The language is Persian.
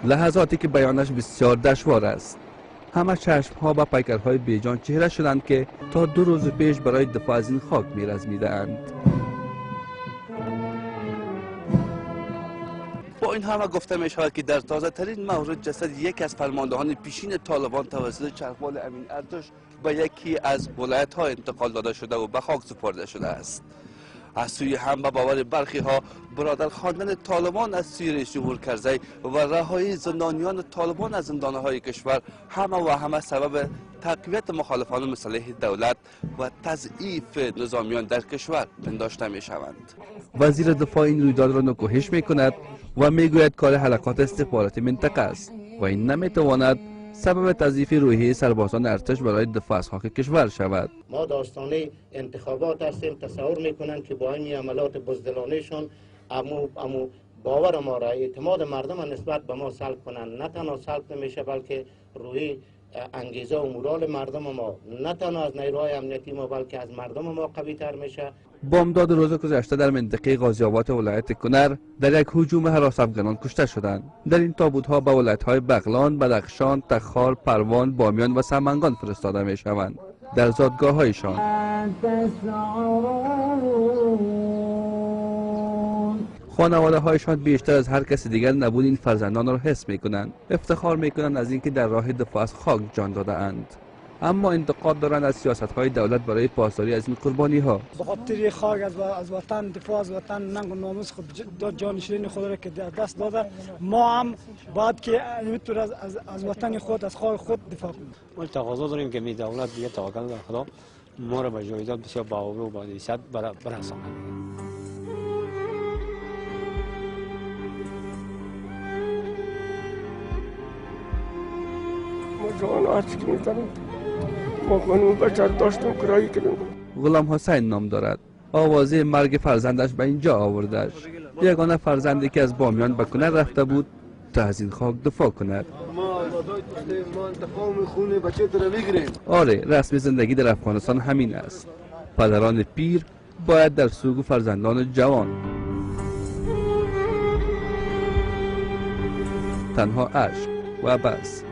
لحظاتی که بیانش بسیار دشوار است. همه چشمها و پیکرهای بیجان چهره شدند که تا 2 روز پیش برای دفاع از این خاک می‌رزمیدند. با این همه گفته می شود که در تازه ترین مورد جسد یکی از فرماندهان پیشین طالبان توسط چرخبال امین ارتش به یکی از ولایت ها انتقال داده شده و به خاک سپرده شده است. از سوی هم به باور برخی ها برادر خواندن طالبان از سوی رئیس جمهور کرزی و رهایی زندانیان طالبان از زندانهای کشور همه سبب تقویت مخالفان مسلح دولت و تضعیف نظامیان در کشور پنداشته می شوند. وزیر دفاع این رویداد را نکوهش می کند و می گوید کار حلقات استخباراتی منطقه است و این نمی تواند سبب تضعیف روحیه سربازان ارتش برای دفاع از خاک کشور شود. ما داستانه انتخابات هستیم، تصور میکنن که با این عملات بزدلانهشون امو باور ما را، اعتماد مردم نسبت به ما سلب کنن. نه تنها سلب نمیشه بلکه روی انگیزه و مورال مردم ما نه تنها از نیروهای امنیتی ما بلکه از مردم ما قوی تر میشه. بامداد روز گذشته در منطقه غازی آباد ولایت کنر در یک هجوم هراس افغانان کشته شدند. در این تابوت‌ها به ولایت‌های بغلان، بدخشان، تخار، پروان، بامیان و سمنگان فرستاده می‌شوند. در زادگاه‌هایشان خانواده‌هایشان بیشتر از هر کس دیگر نبود این فرزندان را حس می‌کنند. افتخار می‌کنند از اینکه در راه دفاع از خاک جان داده‌اند. اما انتقاد دارند از سیاست‌های دولت برای پاسداری از این قربانی‌ها. به خاطر خاک از وطن، دفاع از وطن، ننگ و ناموس خود جانشین خود را که دست داده، ما هم باید که اینطور از وطن خود، از خاک خود دفاع کنیم. ما تقاضا داریم که می دولت دیگه توکل در خدا ما را به جایداد بسیار باوقار و با حیثیت برساند. ما جوان آرچ که می‌کنیم ما خانم بچه داشتم کرایی کردیم. غلام حسین نام دارد. آوازه مرگ فرزندش به اینجا آوردش. یگانه فرزندی که از بامیان به کنر رفته بود تا از این خاک دفاع کند. آره، رسم زندگی در افغانستان همین است. پدران پیر باید در سوگ فرزندان جوان. تنها اشک و بس.